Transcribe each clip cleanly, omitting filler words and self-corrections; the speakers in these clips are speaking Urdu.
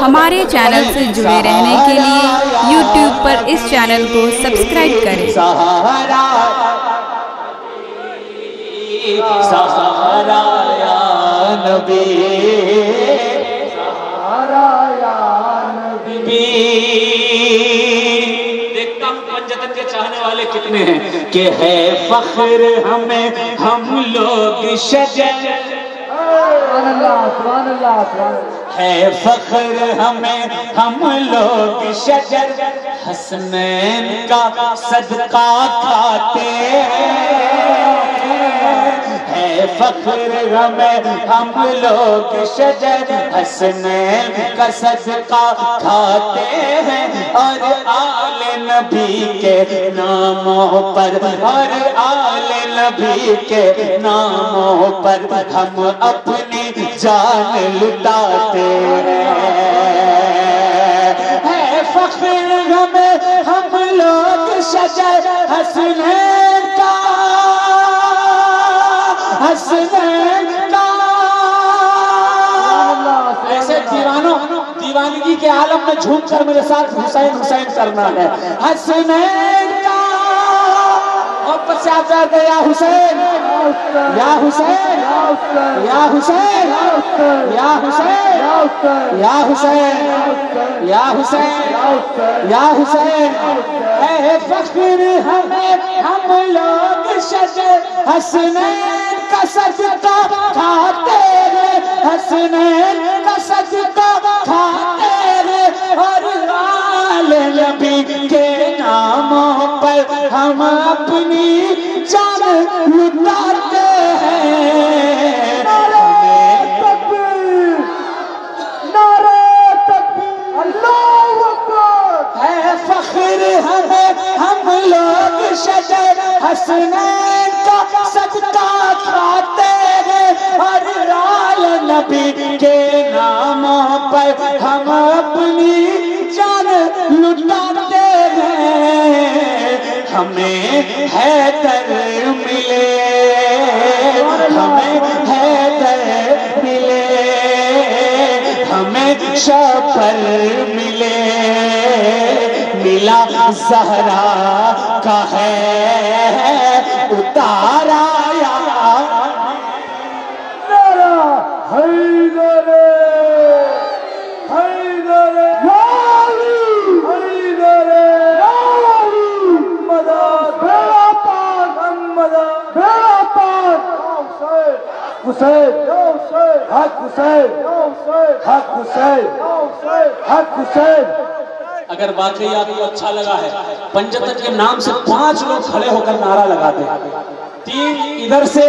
ہمارے چینل سے جڑے رہنے کے لیے یوٹیوب پر اس چینل کو سبسکرائب کریں۔ سہارا سہارا یا نبی، سہارا یا نبی۔ دیکھتا ہوں پنجتن کے چاہنے والے کتنے ہیں کہ ہے فخر ہمیں ہم لوگ شجر، سبحان اللہ سبحان اللہ سبحان اللہ، ہے فخر ہمیں ہم لوگ شجر، حسنین کا صدقہ کھاتے ہے فخر ہمیں ہم لوگ شجر، حسنین کا صدقہ کھاتے ہیں، اور آل نبی کے ناموں پر، اور آل نبی کے ناموں پر ہم اپنی جان لٹاتے ہیں، فخر ہمیں ہم لوگ شجر، حسنین کا، حسنین کا۔ ایسے دیوانوں دیوانگی کے عالم میں جھوم کر میرے ساتھ حسین حسین کرنا ہے، حسنین کا۔ اوپر سے آپ جاتے یا حسین یا حسین یا حسین یا حسین یا حسین یا حسین یا حسین، اے فخر ہمیں ہم لوگ شجر، حسنین کا صدقہ کھاتے ہیں، حسنین کا صدقہ کھاتے ہیں، اور آل نبی کے ناموں پر ہم اپنی جان لٹاتے ہیں۔ نعرہ تکبیر، نعرہ تکبیر، اللہ اکبر۔ ہے فخر ہمیں ہم لوگ شجر، حسنین کا صدقہ کھاتے ہیں، اور آل نبی کے ناموں پر ہم اپنی جان لٹاتے ہیں۔ ہمیں حیدر ملے، ہمیں حیدر ملے، ہمیں شبر ملے، ملا زہرا کا ہے اتارا یا نعرہ حیدر، حیدر یا علی، حیدر یا علی، مدد بیڑا پار، مدد بیڑا پار، حسین یا حسین، حق حسین یا حسین، حق حسین یا حسین، حق حسین۔ اگر واقعی آپ کو اچھا لگا ہے، پنجتن کے نام سے 5 لوگ کھڑے ہو کر نعرہ لگاتے ہیں، 3 ادھر سے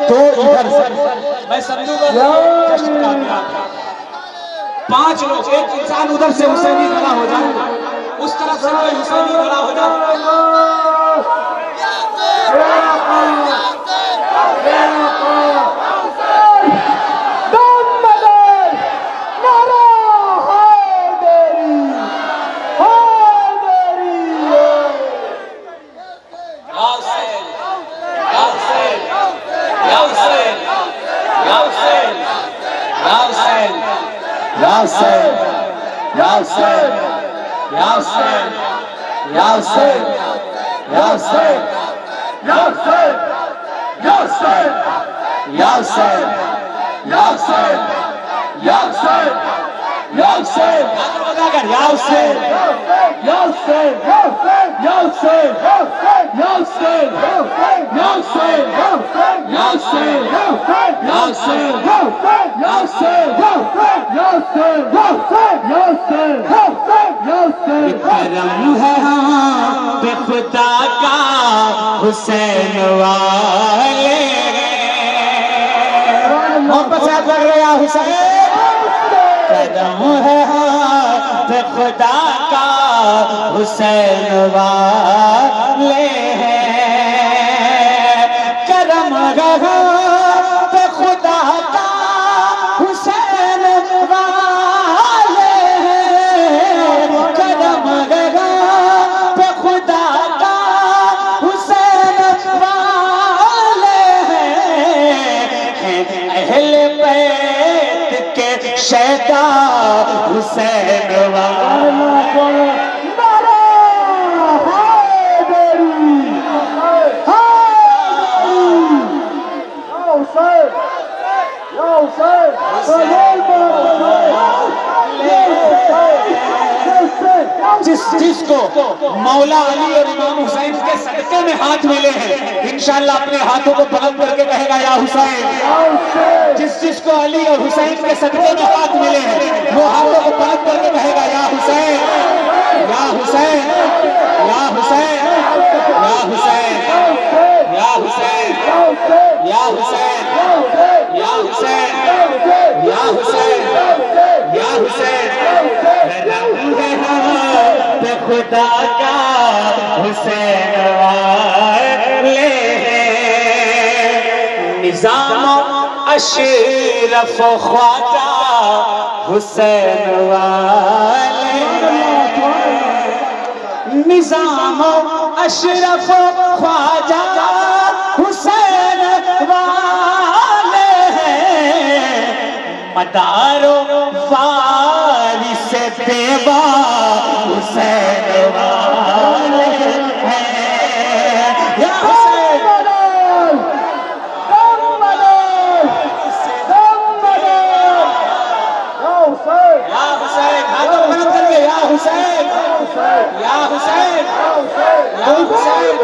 2 ادھر سے، میں سمجھوں گا جشن کامیاب ہے۔ 5 لوگ، ایک انسان ادھر سے حسینی کھڑا ہو جائے، اس طرف سے کوئی حسینی کھڑا ہو جائے۔ یا حسین یا حسین یا حسین یا حسین یا حسین یا حسین یا حسین یا حسین یا حسین یا حسین یا حسین یا حسین یا حسین یا حسین یا حسین یا حسین یا حسین کرم ہے ہاں پہ خدا کا حسین والے، محبت سے لگ رہے یا حسین، کرم ہے ہاں پہ خدا کا حسین والے ہیں، کرم ہے پہ خدا کا حسین والے ہیں، کرم ہے پہ خدا کا حسین والے ہیں، اہل بیت کے شیدا حسین جس کو مولا علی اور امام حسین کے صدقے میں ہاتھ ملے ہیں انشاءاللہ اپنے ہاتھوں کو بلند کر کے کہے گا یا حسین. جس کو علی اور حسین کے صدقے میں ہاتھ ملے ہیں وہ ہاتھوں کو بلند کر کے کہے گا یا حسین یا حسین یا حسین یا حسین یا حسین یا حسین یا حسین یا حسین یا حسین خدا کا حسین والے نظام اشرف خواجہ حسین والے نظام اشرف خواجہ حسین والے مدارو وارث دیوا حسین والے ہیں یا حسین یا حسین ہاتھوں بلند کر کے یا حسین یا حسین یا حسین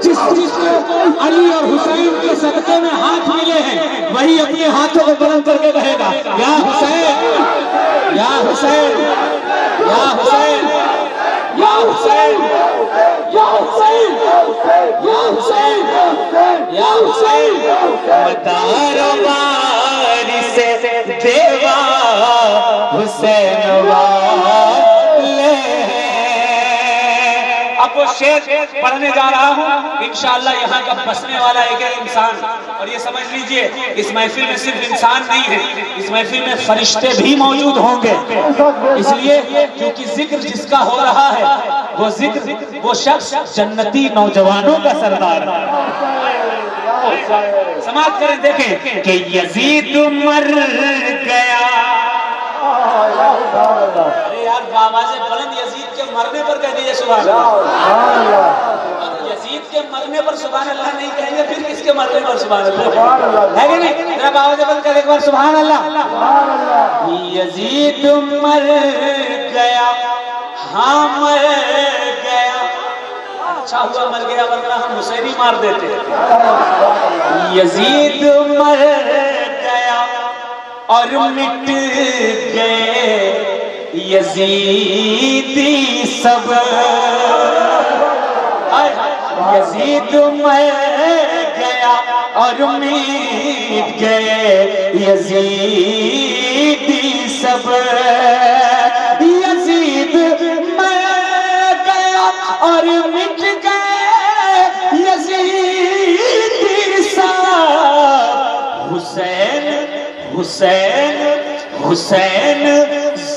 جس کو علی اور حسین کے صدقے میں ہاتھ ملے ہیں وہی اپنے ہاتھوں کو بلند کر کے کہے گا یا حسین یا حسین یا حسین یا حسین یا حسین یا حسین یا حسین مدار وارث دیوا حسین والے. اب وہ شعر پڑھنے جا رہا ہوں انشاءاللہ یہاں کا بسنے والا ایک انسان. اور یہ سمجھ لیجئے اس محفل میں صرف انسان نہیں ہے اس محفل میں فرشتے بھی موجود ہوں گے اس لیے کیونکہ ذکر جس کا ہو رہا ہے وہ ذکر وہ شخص جنتی نوجوانوں کا سردار ہے. سماعت کریں دیکھیں کہ یزید مر گیا. ارے یار بابا سے بلند یزید کے مرنے پر کہہ دیجئے سبحان اللہ. یزید کے مرنے پر سبحان اللہ نہیں کہیں گے پھر کس کے مرنے پر سبحان اللہ ہے کہ نہیں؟ میرا بابا سے بلند کر ایک بار سبحان اللہ. یزید مر گیا ہاں مر گیا. اچھا ہوا مر گیا ورنہ ہم حسینی مار دیتے. یزید مر گیا اور مٹ گئے یزیدی سب. یزید مر گیا اور مٹ گئے یزیدی سب. یزید مر گیا اور مٹ گئے یزیدی سب. حسین حسین حسین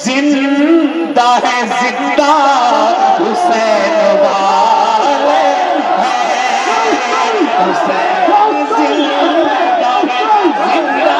زندہ ہے زندہ حسین والے حسین زندہ ہے زندہ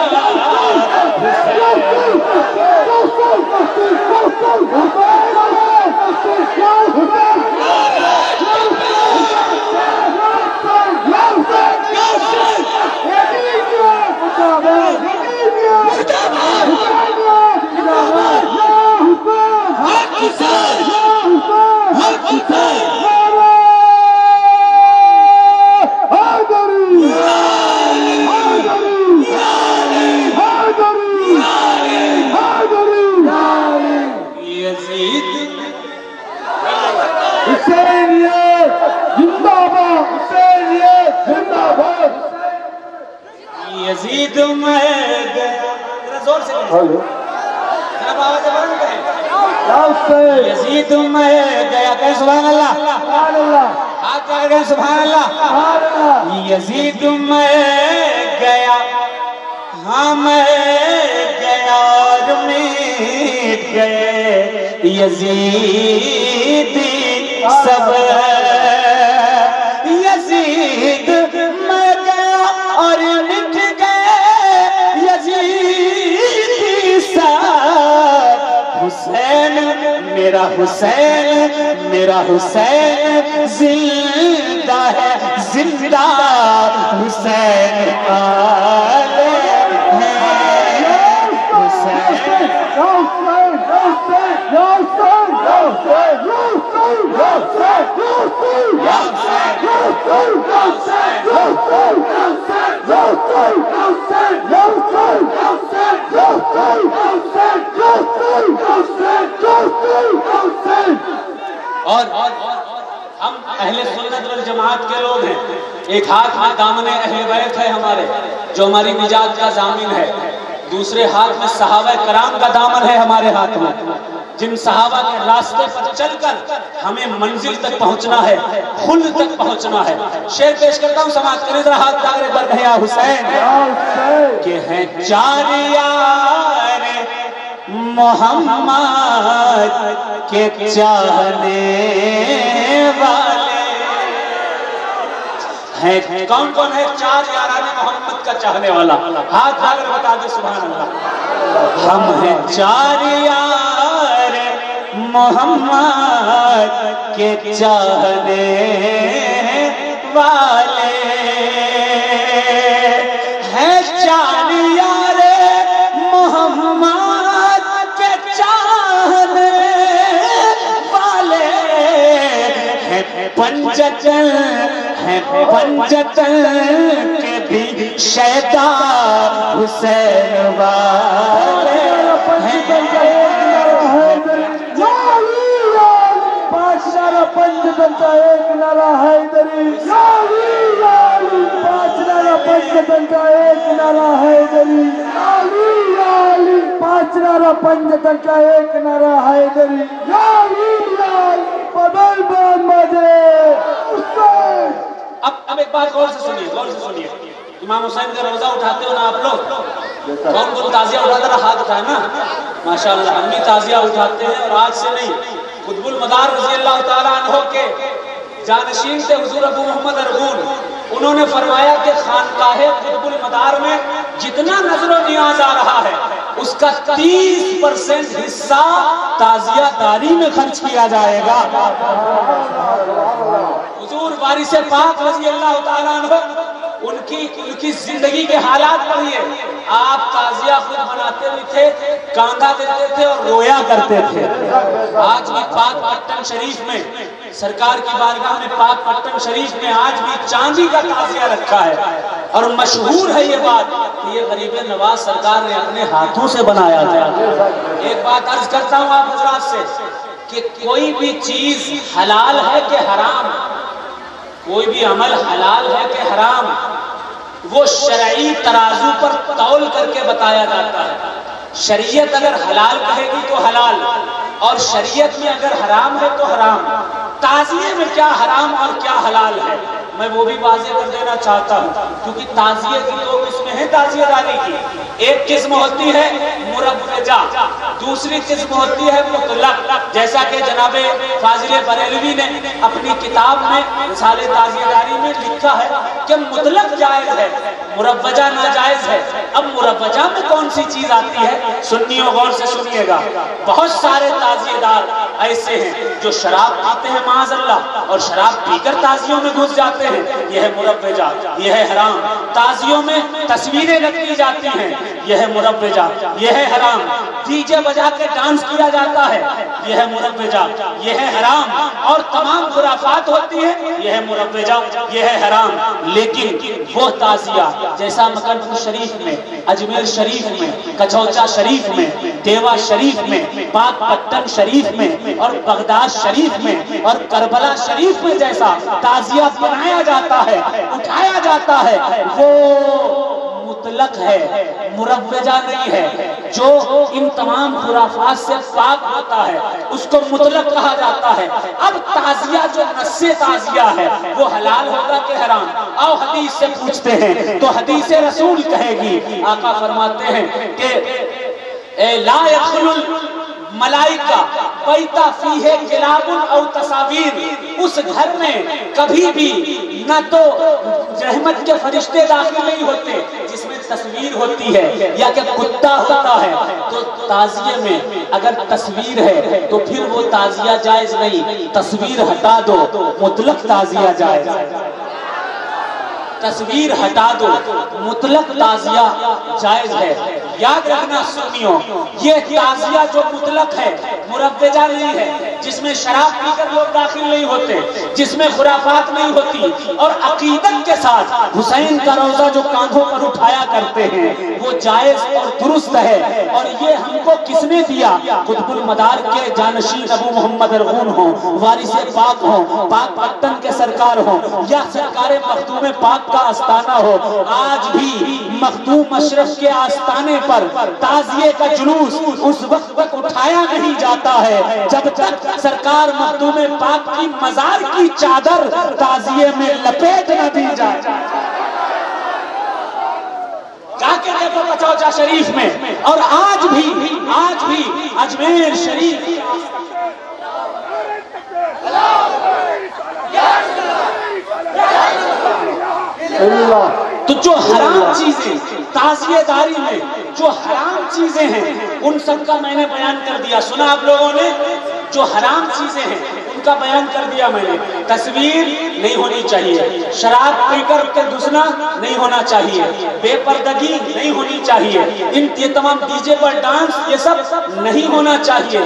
یزید مر گیا. زور سے جناب آواز بلند کریں. یزید مر گیا کہیں سبحان اللہ ہاتھ کر گئے سبحان اللہ. یزید مر گیا ہم گیا اور میٹ گئے یزیدی سب، یزید میں گیا اور مٹ گئے یزیدی سب، حسین میرا حسین میرا حسین زندہ ہے، زندہ حسین والے اور ہم اہل سنت والجماعت کے لوگ ہیں، ایک ہاتھ میں دامن اہل بیت ہے ہمارے جو ہماری نجات کا ضامن ہے، دوسرے ہاتھ میں صحابہ کرام کا دامن ہے ہمارے ہاتھ میں، جن صحابہ کے راستے پر چل کر ہمیں منزل تک پہنچنا ہے، خلد تک پہنچنا ہے۔ شعر پیش کرتا ہوں، سماعت کریں ذرا، ہاتھ داغرے پر ہے یا حسین کہ ہیں چار یار محمد کے چاہنے والے ہیں۔ کون کون ہے چار یاران محمد کا چاہنے والا؟ ہاتھ داغرے بتا دے سبحان اللہ۔ ہم ہیں چار یار محمد کے چاہنے والے ہیں، چار یار محمد کے چاہنے والے ہیں، پنجتن ہیں، پنجتن کے بھی شیدا حسین والے پنجتن کا ایک نعرہ حیدری، پانچ نعرہ پنجتن کا ایک نعرہ حیدری، پانچ نعرہ پنجتن کا ایک نعرہ حیدری، بدل بان مجھے حسین۔ اب ایک بات غور سے سنیے، غور سے سنیے، امام حسین کا روزہ اٹھاتے ہو نا آپ لوگ، کون کون تعزیہ اٹھاتا رہا؟ ہاتھ اٹھائے نا، ماشاءاللہ ہم بھی تعزیہ اٹھاتے ہیں، اور آج سے نہیں، قطب المدار رضی اللہ تعالیٰ عنہ کے جانشین تھے حضور ابو محمد ارغون، انہوں نے فرمایا کہ خانقاہ قطب المدار میں جتنا نظر و نیاز آ رہا ہے اس کا 30% حصہ تعزیہ داری میں خرچ کیا جائے گا۔ حضور وارث پاک رضی اللہ تعالیٰ عنہ ان کی زندگی کے حالات پڑھیے، آپ تعزیہ خود مناتے بھی تھے، کاندھا دیتے تھے اور رویا کرتے تھے۔ آج بھی پاک پٹن شریف میں، سرکار کی بارگاہ میں پاک پٹن شریف میں آج بھی چاندی کا تعزیہ رکھا ہے، اور مشہور ہے یہ بات کہ یہ غریب نواز سرکار نے اپنے ہاتھوں سے بنایا تھا۔ ایک بات عرض کرتا ہوں آپ حضرات سے کہ کوئی بھی چیز حلال ہے کہ حرام، کوئی بھی عمل حلال ہے کہ حرام، وہ شرعی ترازو پر تول کر کے بتایا جاتا ہے۔ شریعت اگر حلال کہے گی تو حلال، اور شریعت میں اگر حرام ہے تو حرام۔ تعزیے میں کیا حرام اور کیا حلال ہے میں وہ بھی واضح کر دینا چاہتا ہوں، کیونکہ تعزیے کی دو قسمیں ہیں تعزیہ داری کی، ایک قسم ہوتی ہے مربجہ، دوسری قسم ہوتی ہے مطلق، جیسا کہ جناب فاضل بریلوی نے اپنی کتاب میں رسالہ تعزیہ داری میں لکھا ہے کہ مطلق جائز ہے، مربجہ ناجائز ہے۔ اب مربجہ میں کون سی چیز آتی ہے؟ سنیو غور سے سنیے گا، بہت سارے تعزیہ دار ایسے ہیں جو شراب پیتے ہیں معاذ اللہ، اور شراب پی کر تعزیوں میں گھس جاتے ہیں، یہ ہے مربجہ، یہ ہے حرام۔ تعزیوں میں تصویریں رکھی جاتی ہیں، یہ ہے مربجہ، یہ ہے حرام۔ ڈی جے بجا کے ڈانس کیا جاتا ہے، یہ ہے مربجہ، یہ ہے حرام۔ اور تمام خرافات ہوتی ہیں، یہ ہے مربجہ، یہ ہے حرام۔ لیکن وہ تعزیہ جیسا مکن پور شریف میں، اجمیر شریف میں، کچوچا شریف میں، دیوا شریف میں، پاک پٹن شریف میں، اور بغداد شریف میں، اور کربلا شریف میں جیسا تعزیہ بنایا جاتا ہے، اٹھایا جاتا ہے، وہ مطلق ہے، مربجہ نہیں ہے۔ جو ان تمام خرافات سے پاک ہوتا ہے اس کو مطلق کہا جاتا ہے۔ اب تعزیہ جو نص تعزیہ ہے وہ حلال ہوگا کہ حرام؟ آؤ حدیث سے پوچھتے ہیں تو حدیث رسول کہے گی، آقا فرماتے ہیں کہ لا يدخل الملائکہ بیت فیہ کلاب او تصاویر، اس گھر میں کبھی بھی نہ تو رحمت کے فرشتے داخل نہیں ہوتے جس میں تصویر ہوتی ہے یا کہ کتا ہوتا ہے۔ تو تعزیے میں اگر تصویر ہے تو پھر وہ تعزیہ جائز نہیں، تصویر ہٹا دو، مطلق تعزیہ جائز۔ تصویر ہٹا دو، مطلق تعزیہ جائز ہے۔ یاد رکھنا سنیوں، یہ تعزیہ جو مطلق ہے مربجہ نہیں ہے، جس میں شراب پی کر لوگ داخل نہیں ہوتے، جس میں خرافات نہیں ہوتی، اور عقیدت کے ساتھ حسین کا روزہ جو کاندھوں پر اٹھایا کرتے ہیں وہ جائز اور درست ہے۔ اور یہ ہم کو کس نے دیا؟ قطب المدار کے جانشین ابو محمد ارغون ہوں، وارث پاک ہوں، پاک پتن کے سرکار ہوں، یا سرکار مخدوم پاک کا آستانہ ہو۔ آج بھی مخدوم اشرف کے آستانے پر تعزیے کا جلوس اس وقت تک اٹھایا نہیں جاتا ہے جب تک سرکار مخدوم پاک کی مزار کی چادر تعزیے میں لپیٹ نہ دی جائے۔ جا کے دیکھو پچوچا شریف میں، اور آج بھی اجمیر شریف تو جو حرام چیزیں تعزیے داری میں جو حرام چیزیں ہیں ان سب کا میں نے بیان کر دیا۔ سنا آپ لوگوں نے؟ جو حرام چیزیں ہیں ان کا بیان کر دیا میں نے۔ تصویر نہیں ہونی چاہیے، شراب پی کر کے گھسنا نہیں ہونا چاہیے، بے پردگی نہیں ہونی چاہیے، یہ تمام ڈی جے پر ڈانس یہ سب نہیں ہونا چاہیے۔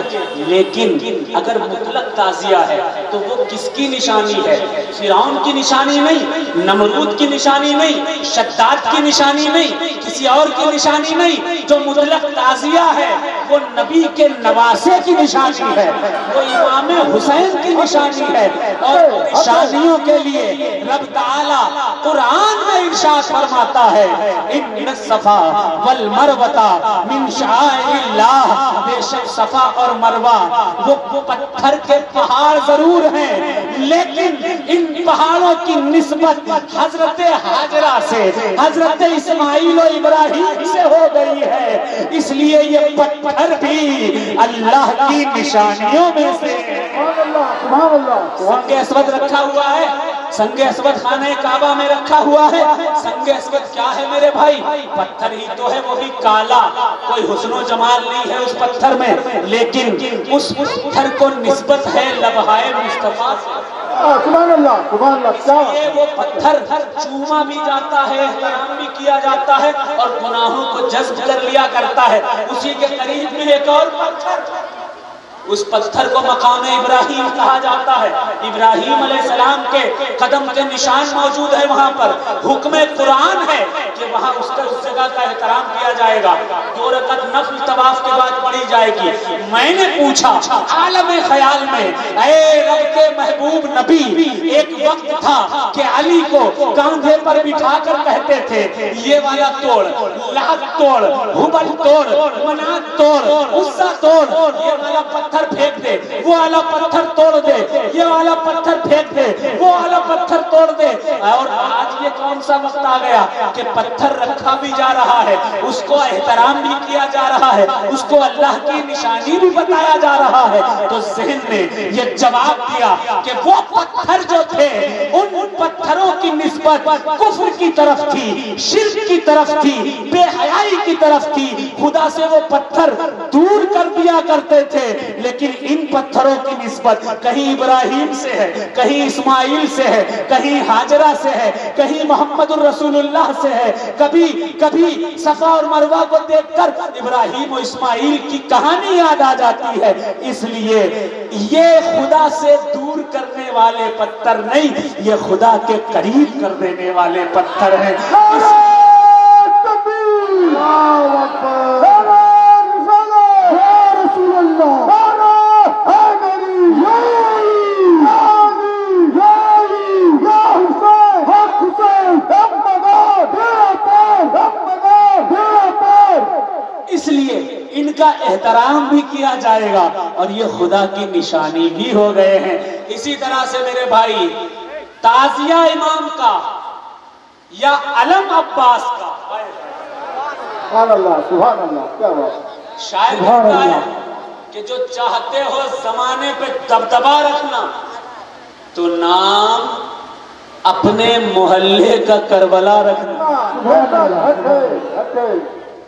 لیکن اگر مطلق تعزیہ ہے تو وہ کس کی نشانی ہے؟ فرعون کی نشانی نہیں، نمرود کی نشانی نہیں، شداد کی نشانی نہیں، کسی اور کی نشانی نہیں۔ جو مطلق تعزیہ ہے وہ نبی کے نواسے کی نشانی ہے، وہ امام حسین کی نشانی ہے۔ اور نشانیوں کے لیے رب تعالیٰ قرآن میں ارشاد فرماتا ہے، ان الصفا والمروہ من شعائر اللہ، بے شک صفا اور مروہ وہ پتھر کے پہاڑ ضرور ہیں لیکن ان پہاڑوں کی نسبت حضرت ہاجرہ سے، حضرت اسماعیل و ابراہیم سے ہو گئی ہے، اس لیے یہ پتھر بھی اللہ کی نشانیوں میں سے۔ سنگ اسود رکھا ہوا ہے، سنگ اسود خانہ کعبہ میں رکھا ہوا ہے۔ سنگ اسود کیا ہے میرے بھائی؟ پتھر ہی تو ہے، وہ بھی کالا، کوئی حسن و جمال نہیں ہے اس پتھر میں، لیکن اس پتھر کو نسبت ہے لبہائے مصطفیٰ سے۔ سبحان اللہ، یہ وہ پتھر چوما بھی جاتا ہے، احترام بھی کیا جاتا ہے اور گناہوں کو جذب کر لیا کرتا ہے۔ اسی کے قریب میں ایک اور پتھر، اس پتھر کو مقام ابراہیم کہا جاتا ہے۔ ابراہیم علیہ السلام کے قدم کے نشان موجود ہے وہاں پر، حکم قرآن ہے کہ وہاں اس جگہ کا احترام کیا جائے گا، 2 رکعت نفل طواف کے بعد پڑھی جائے گی۔ میں نے پوچھا عالم خیال میں، اے رب کے محبوب نبی، ایک وقت تھا کہ علی کو کاندھے پر بٹھا کر کہتے تھے یہ والا توڑ، لات توڑ، ہبل توڑ، منات توڑ، عزہ توڑ، یہ والا پتھر پھینک دے، وہ والا پتھر توڑ دے، یہ والا پتھر پھینک دے، وہ والا پتھر توڑ دے۔ اور آج یہ کون سا وقت آ گیا کہ پتھر رکھا بھی جا رہا ہے، اس کو احترام بھی کیا جا رہا ہے، اس کو اللہ کی نشانی بھی بتایا جا رہا ہے۔ تو ذہن نے یہ جواب دیا کہ وہ پتھر جو تھے ان پتھروں کی نسبت کفر کی طرف تھی، شرک کی طرف تھی، بے حیائی کی طرف تھی، خدا سے وہ پتھر دور کر دیا کرتے تھے۔ لیکن ان پتھروں کی نسبت کہیں ابراہیم سے ہے، کہیں اسماعیل سے ہے، کہیں ہاجرہ سے ہے، کہیں محمد الرسول اللہ سے ہے، کبھی صفا اور مروہ کو دیکھ کر ابراہیم و اسماعیل کی کہانی یاد آ جاتی ہے۔ اس لیے یہ خدا سے دور کرنے والے پتھر نہیں، یہ خدا کے قریب کر دینے والے پتھر ہیں۔ اس لیے ان کا احترام بھی کیا جائے گا اور یہ خدا کی نشانی بھی ہو گئے ہیں۔ اسی طرح سے میرے بھائی تعزیہ امام کا یا علم عباس کا، سبحان اللہ، کیا بات، شاعر کہتا ہے کہ جو چاہتے ہو زمانے پہ دبدبا رکھنا تو نام اپنے محلے کا کربلا رکھنا۔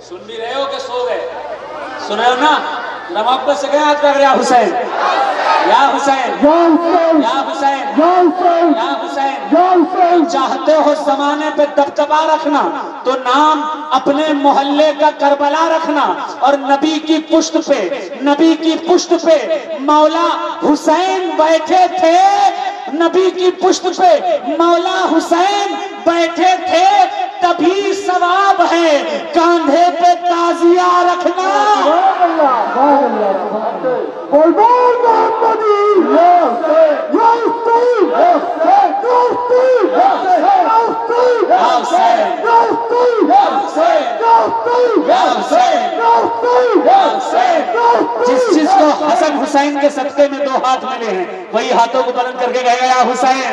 سن بھی رہے ہو کہ سو گئے؟ سن رہے ہو نا؟ محبت سے کہیں ہاتھ یا حسین، یا حسین، یا حسین، یا حسین، چاہتے ہو زمانے پہ دبدبا رکھنا تو نام اپنے محلے کا کربلا رکھنا، اور نبی کی پشت پہ مولا حسین بیٹھے تھے، نبی کی پشت پہ مولا حسین بیٹھے تھے، تبھی ثواب ہے کاندھے پہ تعزیہ رکھنا۔ جس چیز کو حسن حسین کے صدقے میں 2 ہاتھ ملے ہیں وہی ہاتھوں کو بلند کر کے کہے گا یا حسین،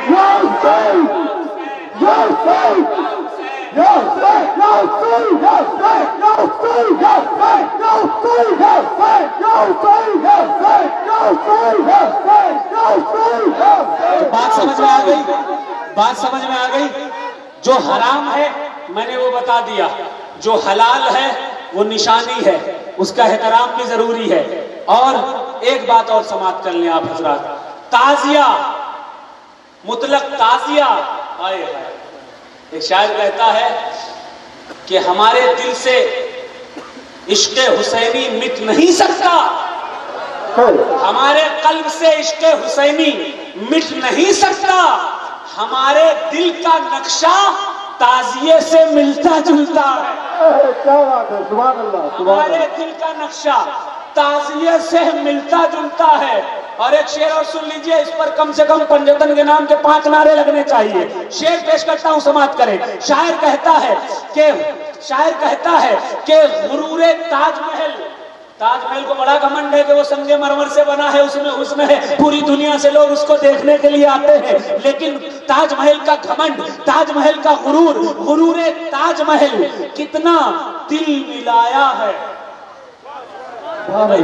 بات سمجھ میں آ گئی؟ بات سمجھ میں آ گئی؟ جو حرام ہے میں نے وہ بتا دیا، جو حلال ہے وہ نشانی ہے، اس کا احترام بھی ضروری ہے۔ اور ایک بات اور سماعت کر لیں آپ حضرات، تعزیہ، مطلق تعزیہ، ایک شاعر کہتا ہے کہ ہمارے دل سے عشق حسینی مٹ نہیں سکتا، ہمارے قلب سے عشق حسینی مٹ نہیں سکتا، ہمارے دل کا نقشہ تعزیے سے ملتا جلتا ہے۔ کیا بات ہے، سبحان اللہ، ہمارے دل کا نقشہ تعزیے سے ملتا جلتا ہے۔ اور ایک شعر اور سن لیجئے، اس پر کم سے کم پنجتن کے نام کے 5 نعرے لگنے چاہیے۔ شعر پیش کرتا ہوں، سماعت کریں۔ شاعر کہتا ہے کہ غرور تاج محل کو بڑا گھمنڈ ہے کہ وہ سنگ مرمر سے بنا ہے، اس میں حسن ہے، پوری دنیا سے لوگ اس کو دیکھنے کے لیے آتے ہیں، لیکن تاج محل کا گھمنڈ، تاج محل کا غرور تاج محل کتنا دل ملایا ہے۔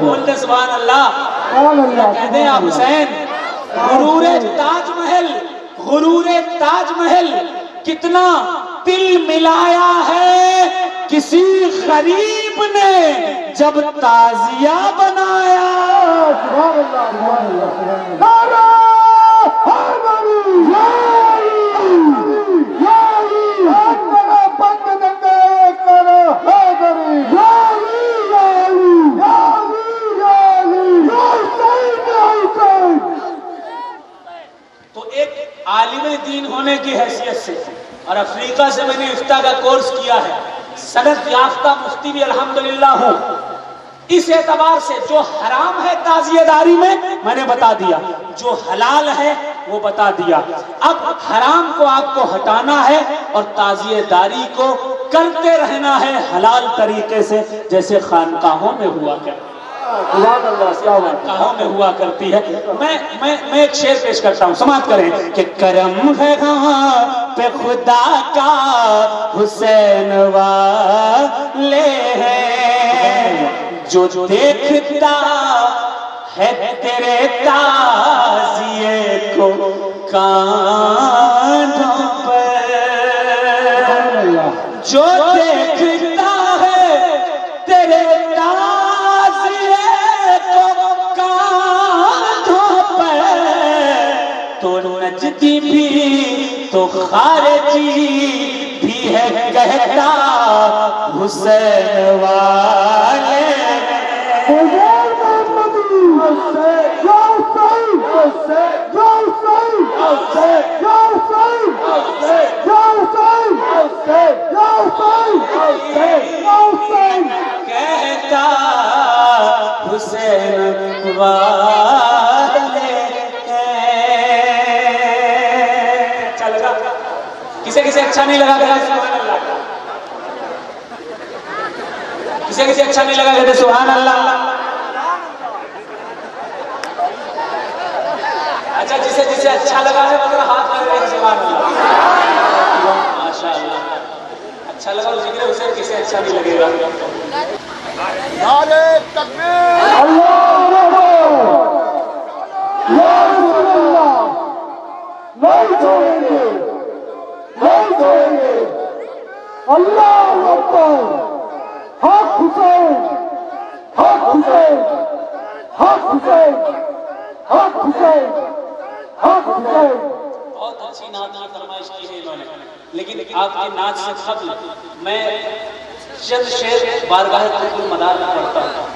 بولتے سبحان اللہ، کہتے ہیں آپ حسین، غرور تاج محل کتنا دل ملایا ہے، کسی غریب نے جب تعزیہ بنایا۔ سبحان اللہ، سبحان اللہ، نعرہ حیدری، تو ایک عالم دین ہونے کی حیثیت سے اور افریقہ سے میں نے افتاء کا کورس کیا ہے، سند یافتہ مفتی بھی الحمدللہ ہوں، اس اعتبار سے جو حرام ہے تعزیہ داری میں نے بتا دیا، جو حلال ہے وہ بتا دیا۔ اب حرام کو آپ کو ہٹانا ہے اور تعزیہ داری کو کرتے رہنا ہے حلال طریقے سے، جیسے خانقاہوں میں ہوا کرتی ہے۔ میں ایک شعر پیش کرتا ہوں، سماعت کریں کہ کرم ہے ہاں پہ خدا کا حسین والے ہیں، جو دیکھتا ہے تیرے تعزیے کو کانٹوں پر، جو دیکھتا ہے تیرے تعزیے کو کانٹوں پر، تو نجدی بھی تو خارجی بھی ہے کہتا حسین والے۔ کہتا حسین والے۔ اچھا لگا؟ کسے اچھا نہیں لگا؟ کسی کسی اچھا نہیں لگا کہتے سبحان اللہ. اچھا جسے جسے اچھا لگا ہے مگر ہاتھ کر رہے ہیں سبحان اللہ. ماشاء اللہ اچھا لگا ذکر اسے کسے اچھا نہیں لگے گا. نعرہ تکبیر اللہ اکبر یا رسول اللہ نہیں چھوڑیں گے نہیں چھوڑیں گے. اللہ اکبر حق حسین حق حسین حق حسین حق حسین حق حسین. بہت اچھی نعت کی فرمائش کی ہے انہوں نے لیکن آپ کی نعت سے قبل میں چند شعر بارگاہ قطب المدار میں پڑھتا ہوں.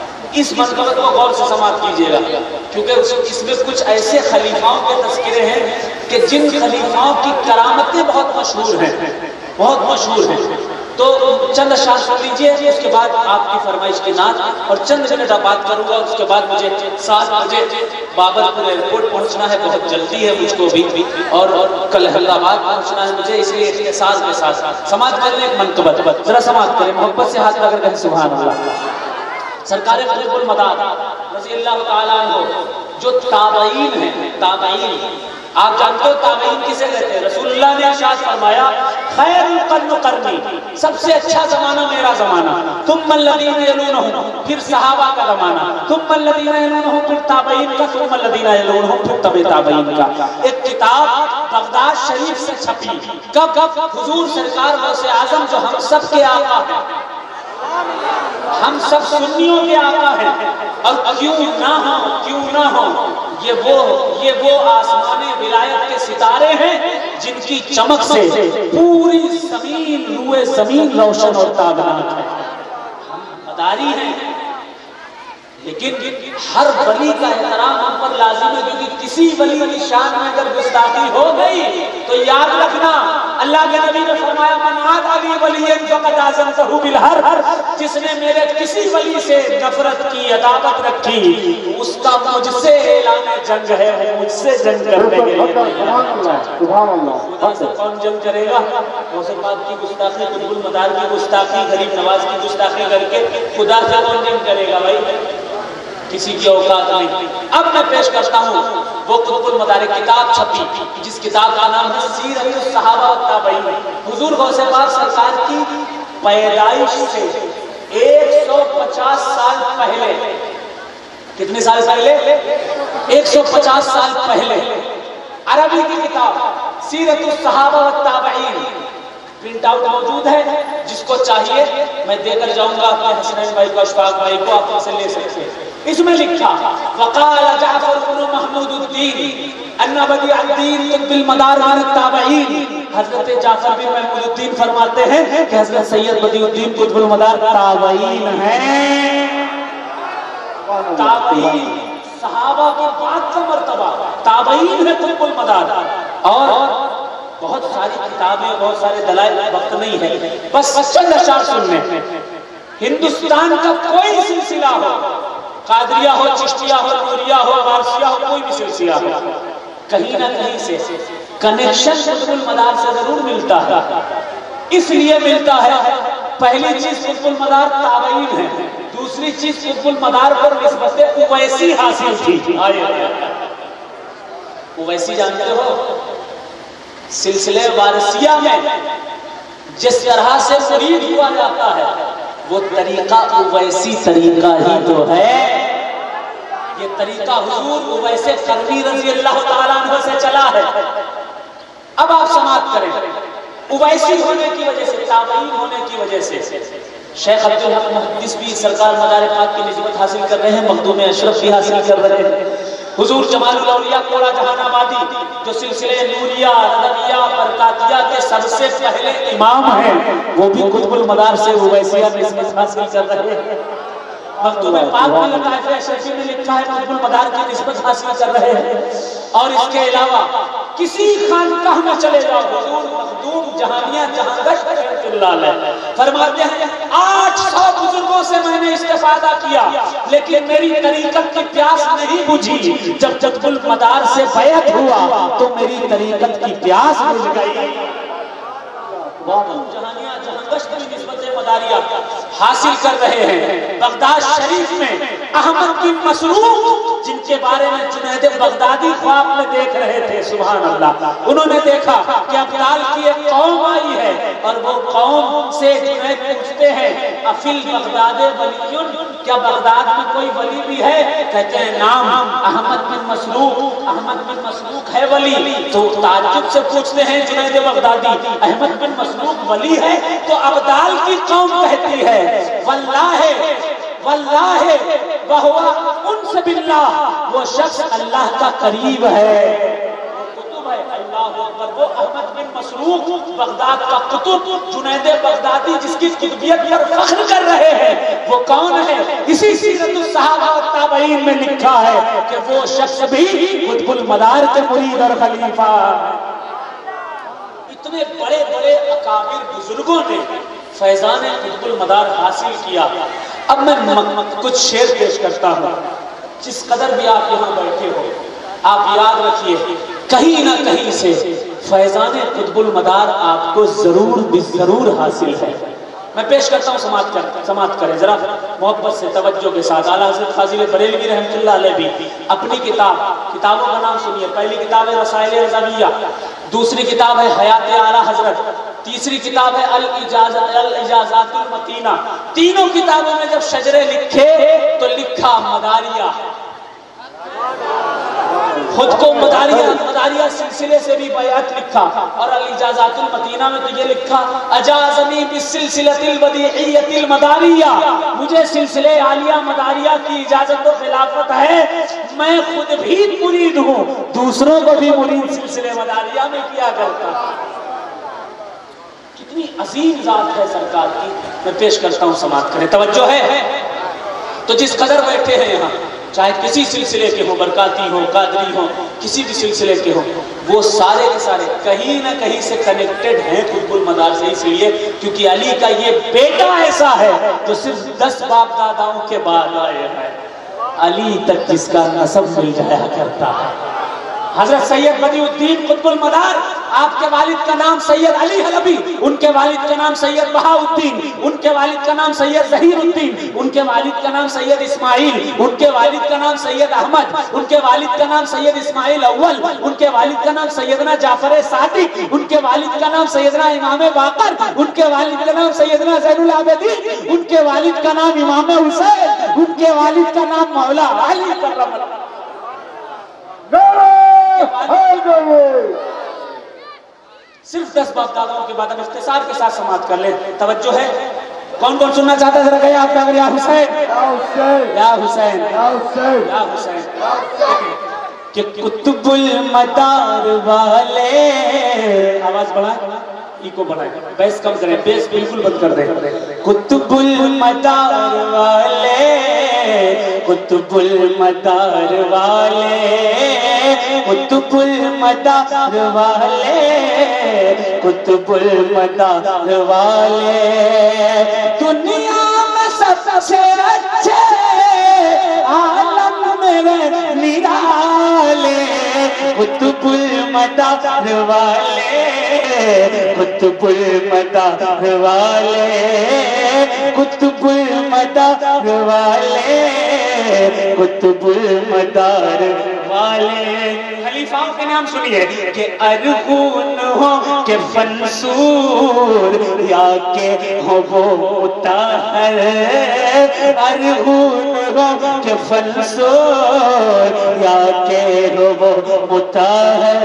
اس منقبت کو غور سے سماعت کیجیے گا کیونکہ اس میں کچھ ایسے خلیفاؤں کے تذکرے ہیں کہ جن خلیفاؤں کی کرامتیں بہت مشہور ہیں بہت مشہور ہیں. تو چند اشعار سن لیجیے اس کے بعد آپ کی فرمائش کی نعت اور چند منٹ بات کروں گا. اس کے بعد مجھے 7 بجے بابرپور ایئرپورٹ پہنچنا ہے. بہت جلدی ہے مجھ کو بھی اور کل حیدر آباد پہنچنا ہے مجھے. اس لیے اختصار کے ساتھ سماعت کرنے ایک منقبت ذرا سماعت کریں محبت سے ہاتھ لگا کر کہیں سبحان اللہ. سرکار قطب المدار رضی اللہ تعالیٰ عنہ جو تابعین ہیں تابعین آپ جانتے ہو تابعین کسے کہتے ہیں. رسول اللہ نے ارشاد فرمایا خیر القرن قرنی سب سے اچھا زمانہ میرا زمانہ ثم الذین یلونہم پھر صحابہ کا زمانہ ثم الذین یلونہم پھر تابعین کا ثم الذین یلونہم پھر تبع تابعین کا. ایک کتاب بغداد شریف سے چھپی کب حضور سرکار غوث اعظم جو ہم سب کے آقا ہیں ہم سب سنیوں کے آقا ہیں اور کیوں نہ ہو یہ وہ آسمان ولایت کے ستارے ہیں جن کی چمک سے پوری زمین روئے زمین روشن اور تابناک ہے. ہم مداری ہیں لیکن ہر ولی کا احترام ہم پر لازم ہے کیونکہ کسی ولی کی شان میں اگر گستاخی ہو گئی تو یاد رکھنا اللہ کے نبی نے فرمایا من عاد لی ولی فقد آذنتہ بالحرب. جس نے میرے کسی ولی سے نفرت کی عداوت رکھی اس کا مجھ سے اعلان جنگ ہے. مجھ سے جنگ کرنے کے لیے سبحان اللہ. کون جنگ کرے گا؟ غوث پاک کی گستاخی قطب المدار کی گستاخی غریب نواز کی گستاخی کر کے خدا سے کون جنگ کرے گا بھائی؟ کسی کی اوقات نہیں. اب میں پیش کرتا ہوں وہ قطب المدار کتاب چھپی جس کتاب کا نام ہے سیرت الصحابہ والتابعین. حضور غوث پاک سرکار کی پیدائش سے 150 سال پہلے کتنے سال پہلے 150 سال پہلے عربی کی کتاب سیرت الصحابہ والتابعین پرنٹ آؤٹ موجود ہے. جس کو چاہیے میں دے کر جاؤں گا اپنے حسنین بھائی کو اشفاق بھائی کو آپ اسے لے سکتے ہیں. اس میں لکھا وقال جعفر بن محمود الدین ان بدیع الدین قطب المدار من التابعین. حضرت جعفر بن محمود الدین فرماتے ہیں کہ حضرت سید بدیع الدین قطب المدار تابعین ہیں. تابعین صحابہ کے بعد کا مرتبہ تابعین ہے قطب المدار. اور بہت ساری کتابیں بہت سارے دلائل وقت نہیں ہے بس چند اشعار سننے. ہندوستان کا کوئی سلسلہ ہو قادریہ ہو چشتیہ ہو نوریہ ہو وارثیہ ہو کوئی بھی سلسلہ ہو کہیں نہ کہیں سے کنیکشن قطب المدار سے ضرور ملتا ہے. اس لیے ملتا ہے پہلی چیز قطب المدار تابعین ہے. دوسری چیز قطب المدار پر نسبت اویسی حاصل تھی. اویسی جانتے ہو سلسلے وارثیہ میں جس طرح سے مرید ہوا جاتا ہے وہ طریقہ اویسی طریقہ ہی تو ہے. یہ طریقہ حضور اویس قرنی رضی اللہ تعالیٰ عنہ سے چلا ہے. اب آپ سماعت کریں اویسی ہونے کی وجہ سے تابعین ہونے کی وجہ سے شیخ عبدالحق محدث بھی سرکار مدار پاک کی نسبت حاصل کر رہے ہیں. مخدوم اشرف بھی حاصل کر رہے ہیں. حضور جمال الاولیاء کوڑا جہان آبادی جو سلسلے نوریہ رضویہ برکاتیہ کے سب سے پہلے امام ہیں وہ بھی قطب المدار سے اویسیہ نسبت حاصل کر رہے ہیں. مکتوب پاک میں لطائف اشرفی نے لکھا ہے قطب المدار کی نسبت حاصل کر رہے ہیں. اور اس کے علاوہ کسی خانقاہ میں چلے جاؤ حضور مخدوم جہانیہ جہانگشت رحمۃ اللہ علیہ فرماتے ہیں 800 بزرگوں سے میں نے استفادہ کیا لیکن میری طریقت کی پیاس نہیں بجھی. جب قطب المدار سے بیعت ہوا تو میری طریقت کی پیاس بجھ گئی. جہانیہ جہانگشت کی نسبت مداریہ حاصل کر رہے ہیں۔ بغداد شریف میں احمد بن مسروق جن کے بارے میں جنید بغدادی خواب میں دیکھ رہے تھے، سبحان اللہ، انہوں نے دیکھا کہ ابدال کی ایک قوم آئی ہے اور وہ قوم سے جنید پوچھتے ہیں افل بغداد ولی، کیا بغداد میں کوئی ولی بھی ہے؟ کہتے ہیں نام احمد بن مسروق، احمد بن مسروق ہے ولی۔ تو تعجب سے پوچھتے ہیں جنید بغدادی احمد بن مسروق ولی ہے؟ تو ابدال کی قوم کہتی ہے واللہ واللہ وہو انس باللہ، وہ شخص اللہ کا قریب ہے، قطب ہے، اللہ اکبر۔ وہ احمد بن مسروق بغداد کا قطب جنید بغدادی جس کی قطبیت پر فخر کر رہے ہیں، وہ کون ہے؟ اسی سیرت الصحابہ و تابعین میں لکھا ہے کہ وہ شخص بھی قطب المدار کے مرید اور خلیفہ۔ اتنے بڑے بڑے اکابر بزرگوں نے فیضان قطب المدار حاصل کیا۔ اب میں کچھ شعر پیش کرتا ہوں، جس قدر بھی آپ یہاں بیٹھے ہو آپ یاد رکھیے کہیں نہ کہیں سے فیضان قطب المدار آپ کو ضرور حاصل ہے۔ میں پیش کرتا ہوں، سماعت کریں ذرا محبت سے، توجہ کے ساتھ۔ اعلیٰ حضرت فاضل بریلوی رحمۃ اللہ علیہ بھی اپنی کتابوں کا نام سنیے۔ پہلی کتاب ہے رسائل رضویہ، دوسری کتاب ہے حیات اعلیٰ حضرت، تیسری کتاب ہے الاجازات المتینہ۔ تینوں کتابوں میں جب شجرے لکھے تو لکھا مداریہ، خود کو مداریہ سلسلے سے بھی بیعت لکھا، اور الاجازات المتینہ میں تو یہ لکھا اجازنی بالسلسلۃ البدیعیۃ المداریہ، مجھے سلسلے عالیہ مداریہ کی اجازت و خلافت ہے، میں خود بھی مرید ہوں، دوسروں کو بھی مرید سلسلے مداریہ میں کیا کرتا۔ کتنی عظیم ذات ہے سرکار کی، میں پیش کرتا ہوں، سماعت کریں، توجہ ہے۔ تو جس قدر بیٹھے ہیں یہاں، چاہے کسی سلسلے کے ہوں، برکاتی ہوں، قادری ہوں، کسی بھی سلسلے کے ہوں، وہ سارے کے سارے کہیں نہ کہیں سے کنیکٹڈ ہیں قطب المدار سے، اس لیے کیونکہ علی کا یہ بیٹا ایسا ہے جو صرف 10 باپ داداؤں کے بعد آئے ہیں، علی تک جس کا نسب مل جایا کرتا ہے۔ حضرت سید بدیع الدین قطب المدار، آپ کے والد کا نام سید علی حلبی، ان کے والد کا نام سید بہاء الدین، ان کے والد کا نام سید ظہیر الدین، ان کے والد کا نام سید اسماعیل، ان کے والد کا نام سید احمد، ان کے والد کا نام سید اسماعیل اول، ان کے والد کا نام سیدنا جعفر صادق، ان کے والد کا نام سیدنا امام باقر، ان کے والد کا نام سیدنا زین العابدین، ان کے والد کا نام امام حسین، ان کے والد کا نام مولا علی کرم اللہ۔ صرف 10 باپ داداؤں کے بعد ہم اختصار کے ساتھ سماعت کر لیں، توجہ ہے۔ کون کون سننا چاہتا ہے ذرا کہیے آپ کا، یا حسین یا حسین یا حسین، کہ قطب المدار والے، آواز بڑھائیں، ایکو بڑھائیں، بیس کم کریں، بیس بالکل بند کر دیں۔ قطب المدار والے، قطب المدار والے، قطب المدار والے، قطب المدار والے، دنیا میں سب سے اچھے عالم میں نرالے، قطب المدار والے، قطب المدار والے، قطب المدار والے، قطب المدار والے۔ خلیفاؤں کے نام سنیے کہ ارغون ہو کہ فنسور، یا کہ ہو وہ مطہر، ارغون ہو کہ فنسور، یا کہ ہو وہ مطہر،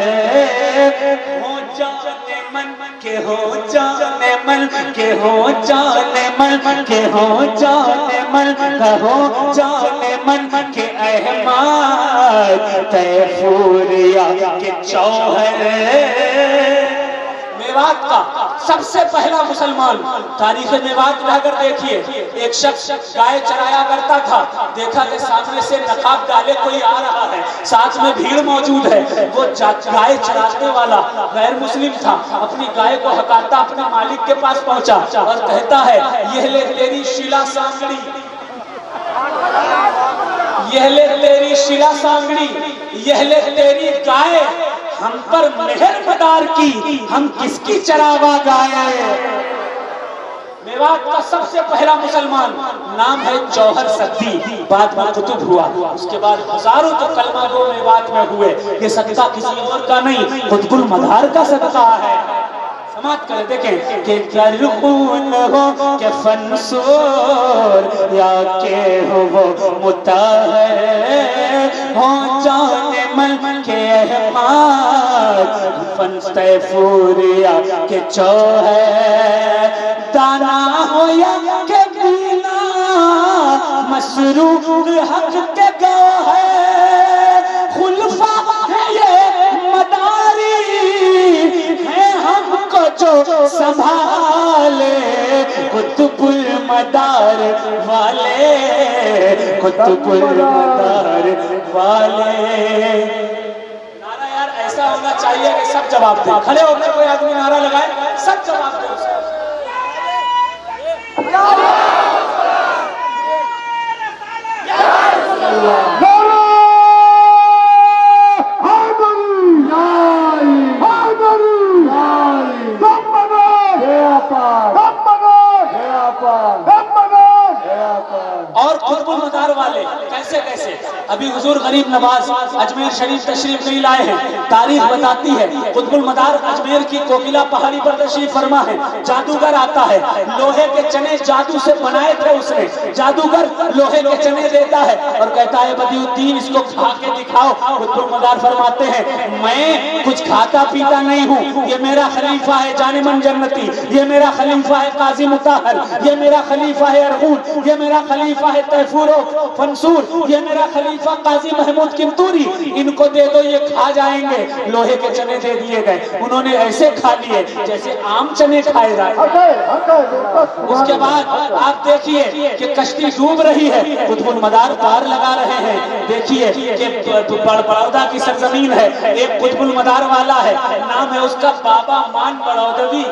ہو جانے من کہ ہو جانے من کہ ہو جانے من کہ ہو جانے من کہو جانے من کہ احمد تیفور یا کہ چوہر۔ میوات کا سب سے پہلا مسلمان، تاریخ میوات میں اگر دیکھیے، ایک شخص گائے چرایا کرتا تھا، دیکھا کہ سامنے سے نقاب ڈالے کوئی آ رہا ہے، ساتھ میں بھیڑ موجود ہے، وہ گائے چرانے والا غیر مسلم تھا، اپنی گائے کو ہکارتا اپنے مالک کے پاس پہنچا اور کہتا ہے یہ لے تیری شیلا سانگڑی، یہ لے تیری شیلا سانگڑی، یہ لے تیری گائے، ہم پر مہر مدار کی، ہم کس کی چراوا گائے۔ میوات کا سب سے پہلا مسلمان نام ہے جوہر سدی، بعد میں قطب ہوا، اس کے بعد ہزاروں تو کلمہ گو میوات میں ہوئے۔ یہ صدقہ کسی اور کا نہیں، قطب المدار کا صدقہ ہے۔ سماعت کریں، دیکھیں کہ خون ہو کہ فنسور یا کہ ہو وہ مطہر ہو، جان من کے احمد فن تیفور یا کہ چوہر، دانا ہو یا کہ بینا مسرور حق کے گوہر، خلفاء ہے یہ مداری ہے ہم کو جو سنبھالے، قطب المدار والے، قطب المدار والے۔ نعرہ یار ایسا ہونا چاہیے کہ سب جواب دیں، کھڑے ہو کر کوئی آدمی نعرہ لگائے، سب جواب دیں اس کو۔ اور قطب المدار والے کیسے کیسے؟ ابھی حضور غریب نواز اجمیر شریف تشریف نہیں لائے ہیں، تاریخ بتاتی ہے قطب المدار اجمیر کی کوکیلا پہاڑی پر تشریف فرما ہے، جادوگر آتا ہے، لوہے کے چنے جادو سے بنائے تھے اس نے، جادوگر لوہے کے چنے دیتا ہے اور کہتا ہے بدیع الدین اس کو کھا کے دکھاؤ۔ قطب المدار فرماتے ہیں میں کچھ کھاتا پیتا نہیں ہوں، یہ میرا خلیفہ ہے جان من جنتی، یہ میرا خلیفہ ہے قاضی مطہر، یہ میرا خلیفہ ہے ارغون، یہ میرا خلیفہ ہے تیفور و فنسور، یہ میرا خلیفہ قاضی محمود کنتوری، ان کو دے دو یہ کھا جائیں گے۔ لوہے کے چنے دے دیے گئے، انہوں نے ایسے کھا لیے جیسے عام چنے کھائے جائیں۔ اس کے بعد آپ دیکھیے کہ کشتی ڈوب رہی ہے، قطب المدار پار لگا رہے ہیں، دیکھیے کہ بڑودہ کی سرزمین ہے، ایک قطب المدار والا ہے، نام ہے اس کا بابا مان بڑودوی،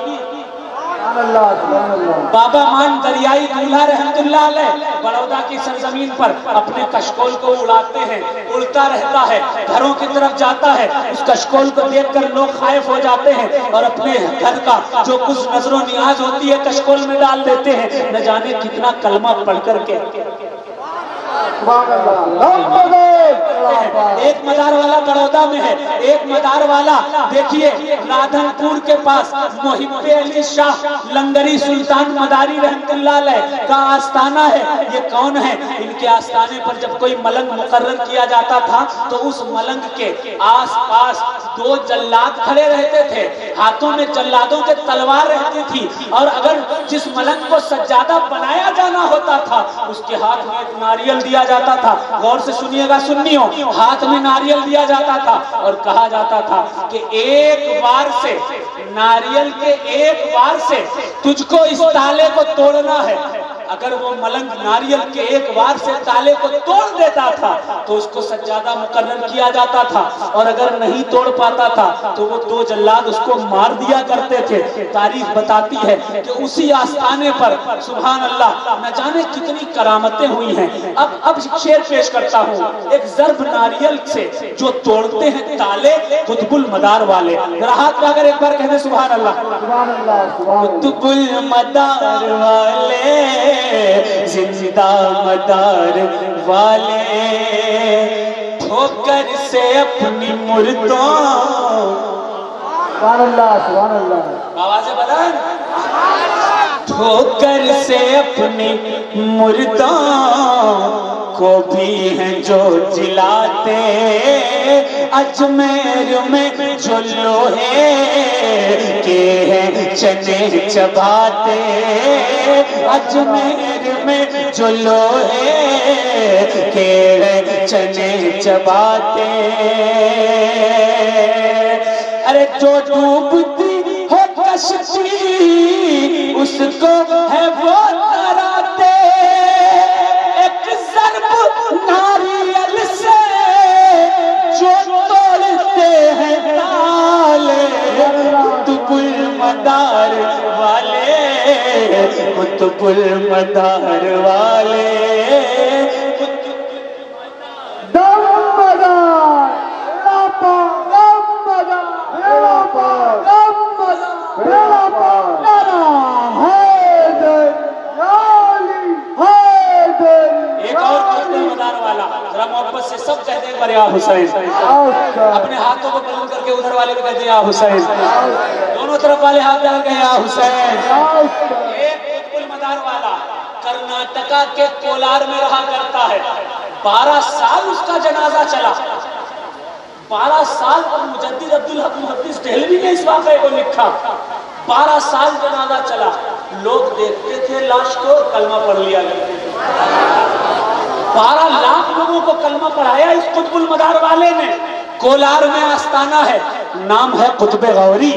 بابا مان دریائی دولہا رحمت اللہ علیہ، بڑودہ کی سرزمین پر اپنے کشکول کو اڑاتے ہیں، اڑتا رہتا ہے، گھروں کی طرف جاتا ہے، اس کشکول کو دیکھ کر لوگ خائف ہو جاتے ہیں اور اپنے گھر کا جو کچھ نظر و نیاز ہوتی ہے کشکول میں ڈال دیتے ہیں، نہ جانے کتنا کلمہ پڑھ کر کے۔ ایک مدار والا بڑودہ میں ہے، ایک مدار والا دیکھیے رادھن پور کے پاس محب علی شاہ لنگری سلطان مداری رحمت اللہ علیہ کا آستانہ ہے۔ یہ کون ہے؟ ان کے آستانے پر جب کوئی ملنگ مقرر کیا جاتا تھا تو اس ملنگ کے آس پاس دو جلاد کھڑے رہتے تھے، ہاتھوں میں جلادوں کے تلوار رہتی تھی، اور اگر جس ملنگ کو سجادہ بنایا جانا ہوتا تھا اس کے ہاتھ میں ایک ناریل دیا جاتا تھا، غور سے سنیے گا سنیوں، ہاتھ میں ناریل دیا جاتا تھا اور کہا جاتا تھا کہ ایک بار سے ناریل کے ایک بار سے تجھ کو اس تالے کو توڑنا ہے۔ اگر وہ ملنگ ناریل کے ایک بار سے تالے کو توڑ دیتا تھا تو اس کو سجادہ مقرر کیا جاتا تھا، اور اگر نہیں توڑ پاتا تھا تو وہ دو جلاد اس کو مار دیا کرتے تھے۔ تاریخ بتاتی ہے کہ اسی آستانے پر سبحان اللہ نہ جانے کتنی کرامتیں ہوئی ہیں۔ اب شعر پیش کرتا ہوں، ایک ضرب ناریل سے جو توڑتے ہیں تالے قطب المدار والے، راحت کا اگر ایک بار کہنے سبحان اللہ، قطب المدار والے، زندہ مدار والے، ٹھوکر سے اپنی مردوں، سبحان اللہ سبحان اللہ، آوازیں بلند، ٹھوکر سے اپنی مردوں کو بھی ہیں جو جلاتے، اجمیر میں جو لوہے کے ہیں چنے چباتے، اجمیر میں جو لوہے کے ہیں چنے چباتے، ارے جو ڈوبتی ہو کشتی اس کو ہے وہ تراتے، ایک ضرب ناریل سے جو توڑتے ہیں تالے، قطب المدار والے، قطب المدار والے، نعرہ حیدر مدار والا ذرا محبت سے سب کہتے ہیں یا حسین. اپنے ہاتھوں کو بلند کر کے ادھر والے بھی کہتے ہیں یا حسین. دونوں طرف والے ہاتھ ڈال کے یا حسین. ایک قطب المدار والا کرناٹکا کے کولار میں رہا کرتا ہے. 12 سال اس کا جنازہ چلا. 12 سال پر مجدد عبدالحق محدث دہلوی نے اس واقعے کو لکھا. 12 سال جنازہ چلا. لوگ دیکھتے تھے لاش کو، کلمہ پڑھ لیا کرتے تھے. 12 لاکھ لوگوں کو کلمہ پڑھایا اس قطب المدار والے نے. کولار میں آستانہ ہے، نام ہے قطب غوری.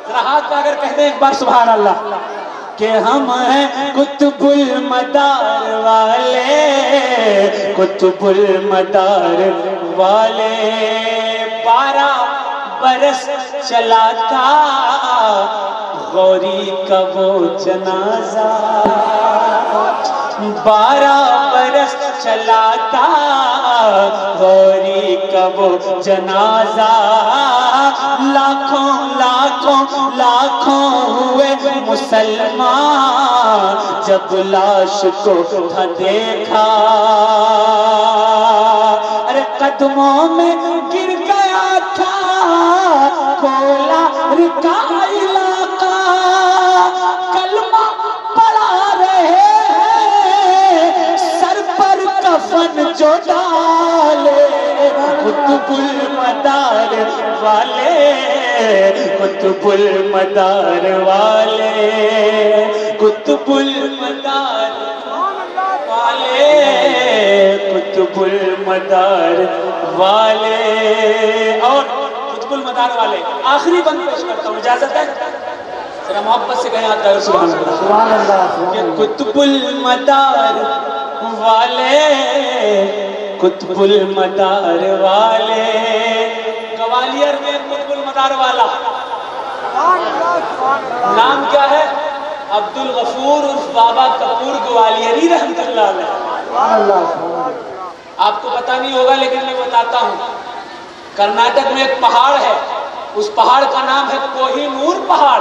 ذرا ہاتھ پہ اگر کہتے ہیں ایک بار سبحان اللہ کہ ہم ہیں قطب المدار والے، قطب المدار والے. 12 برس چلا تھا غوری کا وہ جنازہ. 12 برس چلا تھا غوری کا وہ جنازہ. لاکھوں لاکھوں لاکھوں ہوئے مسلمان جب لاش کو تھا دیکھا. ارے قدموں میں گر گیا تھا کولار کا علاقہ. کلمہ پڑھا رہے ہیں سر پر کفن جو ڈالے. قطب المدار والے، قطب المدار والے، قطب المدار والے، قطب المدار والے. اور قطب المدار والے آخری بند پیش کرتا ہوں، اجازت ہے؟ ذرا محبت سے کہیں آتا ہے سبحان اللہ. کہ قطب المدار والے، قطب المدار والے. گوالیر میں قطب المدار والا نام کیا ہے؟ عبدالغفور عرف بابا کپور گوالیری رحمت اللہ علیہ. آپ کو پتہ نہیں ہوگا لیکن میں بتاتا ہوں. کرناٹک میں ایک پہاڑ ہے، اس پہاڑ کا نام ہے کوہی نور پہاڑ.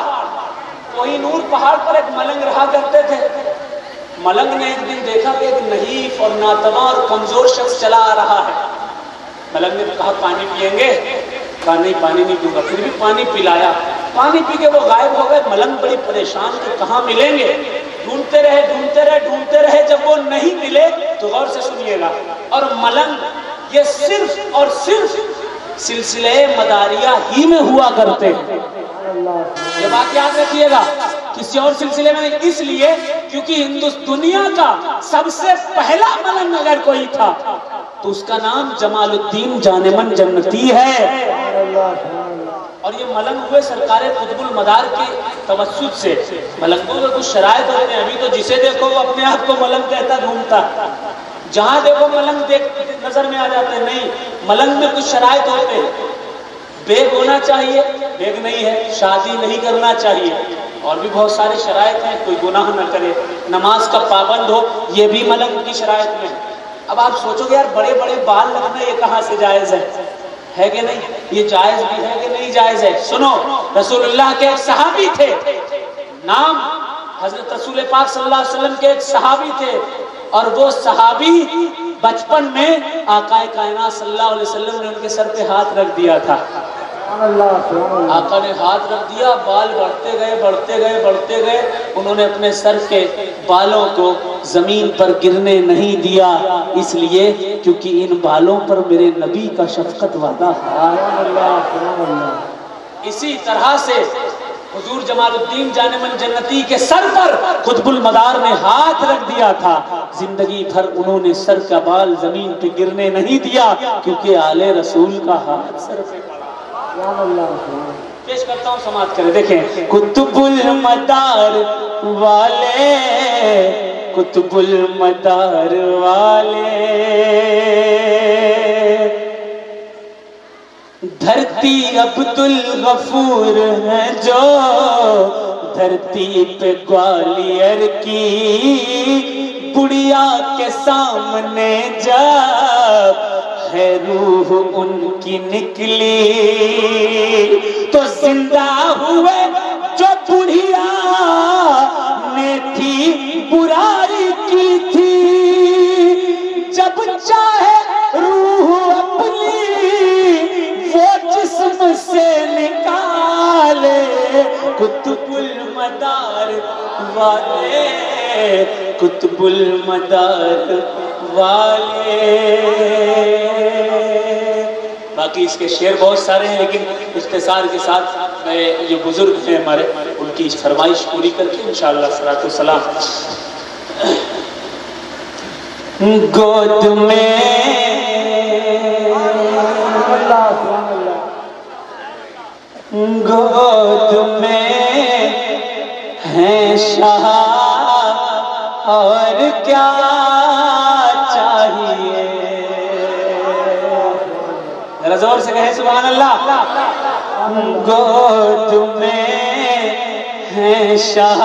کوہی نور پہاڑ پر ایک ملنگ رہا کرتے تھے. ملنگ نے ایک دن دیکھا کہ ایک نحیف اور ناتواں اور کمزور شخص چلا آ رہا ہے. ملنگ نے کہا پانی پیئیں گے؟ کہا نہیں پانی نہیں پیوں گا. پھر بھی پانی پلایا. پانی پی کے وہ غائب ہو گئے. ملنگ بڑی پریشان کہ کہاں ملیں گے. ڈھونڈتے رہے ڈھونڈتے رہے ڈھونڈتے رہے. جب وہ نہیں ملے تو غور سے سنیے گا. اور ملنگ یہ صرف اور صرف سلسلہ مداریہ ہی میں ہوا کرتے. یہ بات یاد رکھیے گا، کسی اور سلسلے میں نہیں. اس لیے کیونکہ دنیا کا سب سے پہلا ملنگ اگر کوئی تھا تو اس کا نام جمال الدین جانمن جنتی ہے. اور یہ ملنگ ہوئے سرکار قطب المدار کے توسط سے. ملنگوں کے کچھ شرائط ہوتے ہیں. ابھی تو جسے دیکھو وہ اپنے آپ کو ملنگ کہتا گھومتا. جہاں دیکھو ملنگ نظر میں آ جاتے. نہیں، ملنگ میں کچھ شرائط ہوتے ہیں. بیگ ہونا چاہیے، بیگ نہیں ہے. شادی نہیں کرنا چاہیے. اور بھی بہت سارے شرائط ہیں. کوئی گناہ نہ کرے، نماز کا پابند ہو، یہ بھی ملنگ کی شرائط میں. اب آپ سوچو گے یار بڑے بڑے بال لگنا یہ کہاں سے جائز ہے کہ نہیں؟ یہ جائز بھی ہے کہ نہیں جائز ہے؟ سنو، رسول اللہ کے ایک صحابی تھے، نام حضرت رسول پاک صلی اللہ علیہ وسلم کے ایک صحابی تھے. اور وہ صحابی بچپن میں آقا کائنات صلی اللہ علیہ وسلم نے ان کے سر پہ ہاتھ رکھ دیا تھا. آقا نے ہاتھ رکھ دیا، بال بڑھتے گئے بڑھتے گئے بڑھتے گئے. انہوں نے اپنے سر کے بالوں کو زمین پر گرنے نہیں دیا، اس لیے کیونکہ ان بالوں پر میرے نبی کا شفقت وعدہ ہے. اسی طرح سے حضور جمال الدین جانمن جنتی کے سر پر قطب المدار نے ہاتھ رکھ دیا تھا. زندگی بھر انہوں نے سر کا بال زمین پہ گرنے نہیں دیا کیونکہ آل رسول کا ہاتھ سر پہ پڑا. پیش کرتا ہوں، سماعت کریں. دیکھیں، قطب المدار والے، قطب المدار والے. دھرتی عبدالغفور ہے جو دھرتی پہ گوالیر کی بڑھیا کے سامنے جب ہے روح ان کی نکلی تو زندہ ہوئے جو بڑھیا نے تھی برائی کی تھی. جب چاہے روح اپنی وہ جسم سے نکالے، قطب المدار والے، قطب المدار والے۔ باقی اس کے شعر بہت سارے ہیں، لیکن اختصار کے ساتھ میں جو بزرگ ہیں ہمارے ان کی فرمائش پوری کر کے انشاءاللہ صلاۃ والسلام۔ گود میں گود میں ہیں شاہ اور کیا چاہیے، ذرا زور سے کہیں سبحان اللہ۔ گود میں ہیں شاہ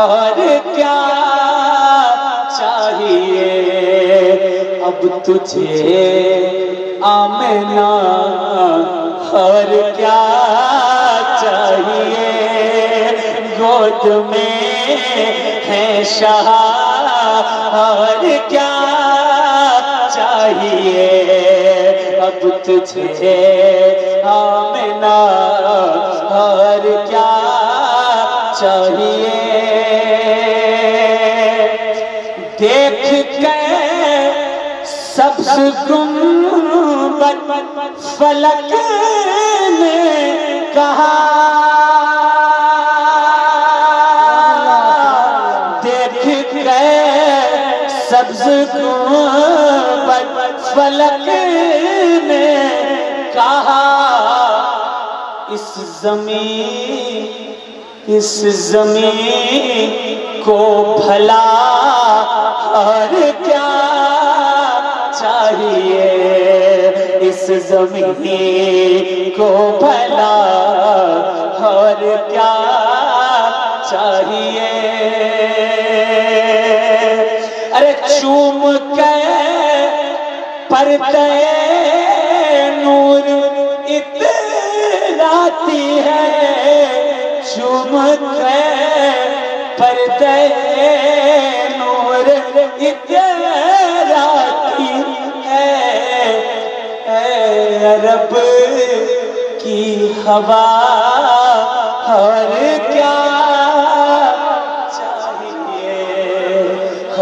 اور کیا چاہیے، اب تجھے آمنہ اور کیا چاہیے، گود میں ہے شاہ اور کیا چاہیے، اب تجھے آمنہ اور کیا چاہیے، دیکھ کے سبز گنبد فلک نے کہا، دیکھ کے سبز گنبد فلک نے کہا، اس زمین کو بھلا اور کیا چاہیے، اس زمین کو بھلا اور کیا چاہیے، ارے چوم کے پردے نور اتراتی ہے، چوم کے پردے نور اتراتی ہے، اے رب کی ہوا اور کیا چاہیے،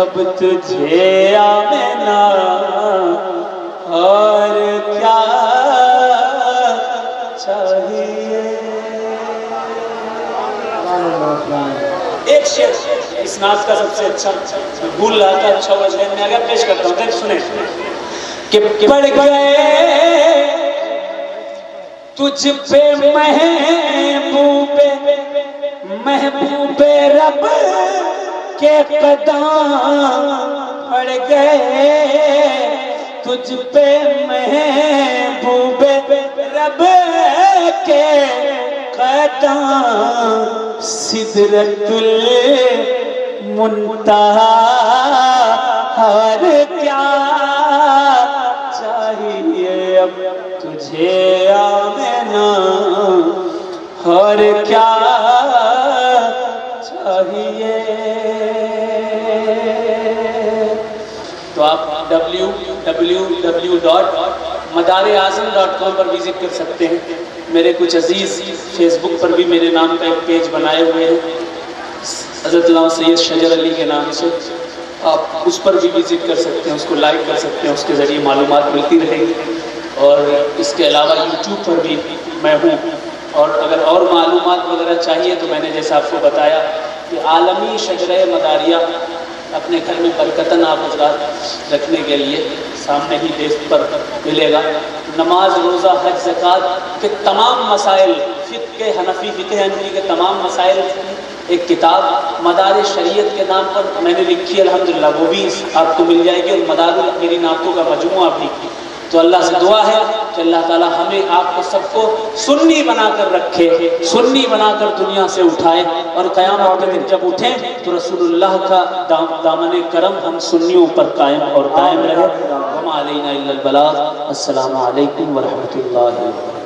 اب تجھے آمنہ اور کیا چاہیے۔ ایک شعر اس ناز کا سب سے اچھا بھول رہا تھا، اچھا ہوا ذہن میں آ گیا، پیش کرتا ہوں، سنیں کہ پڑ گئے تجھ پہ محبوب رب کے قدم، پڑ گئے تجھ پہ محبوب رب کے قدم، سدرۃ المنتہا اور کیا چاہیے، اب تجھے آمنہ اور کیا چاہیے۔ تو آپ www.madareazam.com پر وزٹ کر سکتے ہیں، میرے کچھ عزیز فیس بک پر بھی میرے نام کا ایک پیج بنائے ہوئے ہیں حضرت علامہ سید شجر علی کے نام سے، آپ اس پر بھی وزٹ کر سکتے ہیں، اس کو لائک کر سکتے ہیں، اس کے ذریعے معلومات ملتی رہے گی۔ اور اس کے علاوہ یوٹیوب پر بھی میں ہوں، اور اگر اور معلومات وغیرہ چاہیے تو میں نے جیسا آپ کو بتایا کہ عالمی شجرہ مداریہ اپنے گھر میں برکتاً آپ حضرات رکھنے کے لیے سامنے ہی ڈیسک پر ملے گا۔ نماز، روزہ، حج، زکوٰۃ کے تمام مسائل، فقہ حنفی، فقہ حنفی کے تمام مسائل، ایک کتاب مدار شریعت کے نام پر میں نے لکھی ہے الحمدللہ، وہ بھی آپ کو مل جائے گی، اور مدار میری نعتوں کا مجموعہ بھی۔ تو اللہ سے دعا ہے کہ اللہ تعالی ہمیں آپ کو سب کو سنی بنا کر رکھے، سنی بنا کر دنیا سے اٹھائے، اور قیامت کے دن جب اٹھیں تو رسول اللہ کا دامن کرم ہم سنیوں پر قائم اور دائم رہے۔ وما علینا الا البلاغ۔ السلام علیکم ورحمۃ اللہ وبرکاتہ۔